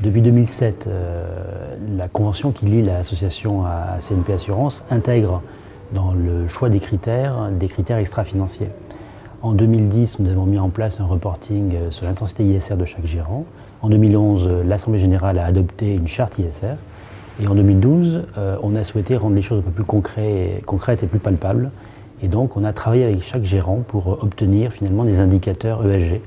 Depuis 2007, la convention qui lie l'association à CNP Assurance intègre dans le choix des critères extra-financiers. En 2010, nous avons mis en place un reporting sur l'intensité ISR de chaque gérant. En 2011, l'Assemblée générale a adopté une charte ISR. Et en 2012, on a souhaité rendre les choses un peu plus concrètes et plus palpables. Et donc, on a travaillé avec chaque gérant pour obtenir finalement des indicateurs ESG.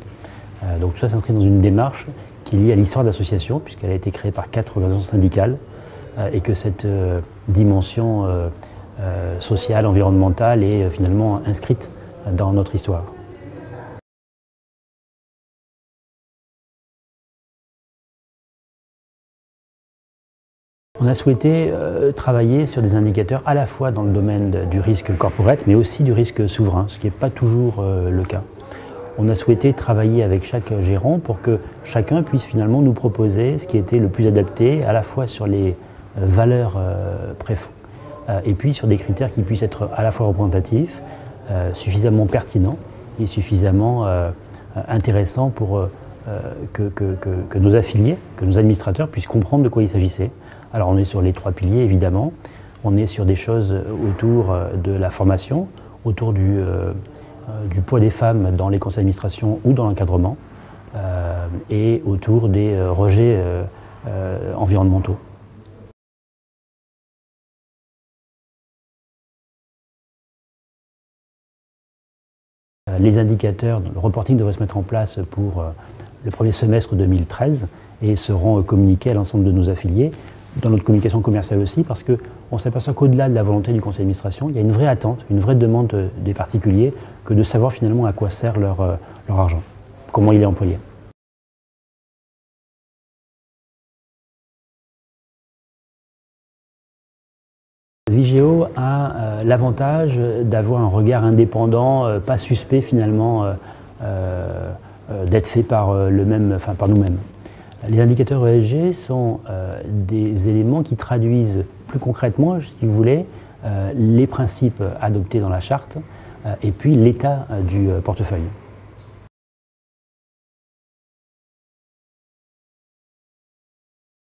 Donc tout ça s'inscrit dans une démarche qui est liée à l'histoire de l'association, puisqu'elle a été créée par 4 organisations syndicales, et que cette dimension sociale, environnementale est finalement inscrite dans notre histoire. On a souhaité travailler sur des indicateurs à la fois dans le domaine du risque corporate, mais aussi du risque souverain, ce qui n'est pas toujours le cas. On a souhaité travailler avec chaque gérant pour que chacun puisse finalement nous proposer ce qui était le plus adapté, à la fois sur les valeurs préfonds, et puis sur des critères qui puissent être à la fois représentatifs, suffisamment pertinents et suffisamment intéressants pour que nos affiliés, que nos administrateurs puissent comprendre de quoi il s'agissait. Alors on est sur les 3 piliers évidemment, on est sur des choses autour de la formation, autour du poids des femmes dans les conseils d'administration ou dans l'encadrement, et autour des rejets environnementaux. Les indicateurs, le reporting devrait se mettre en place pour le premier semestre 2013 et seront communiqués à l'ensemble de nos affiliés, dans notre communication commerciale aussi, parce qu'on s'aperçoit qu'au-delà de la volonté du conseil d'administration, il y a une vraie attente, une vraie demande des particuliers que de savoir finalement à quoi sert leur argent, comment il est employé. Vigeo a l'avantage d'avoir un regard indépendant, pas suspect finalement, d'être fait par nous-mêmes. Les indicateurs ESG sont des éléments qui traduisent plus concrètement, si vous voulez, les principes adoptés dans la charte et puis l'état du portefeuille.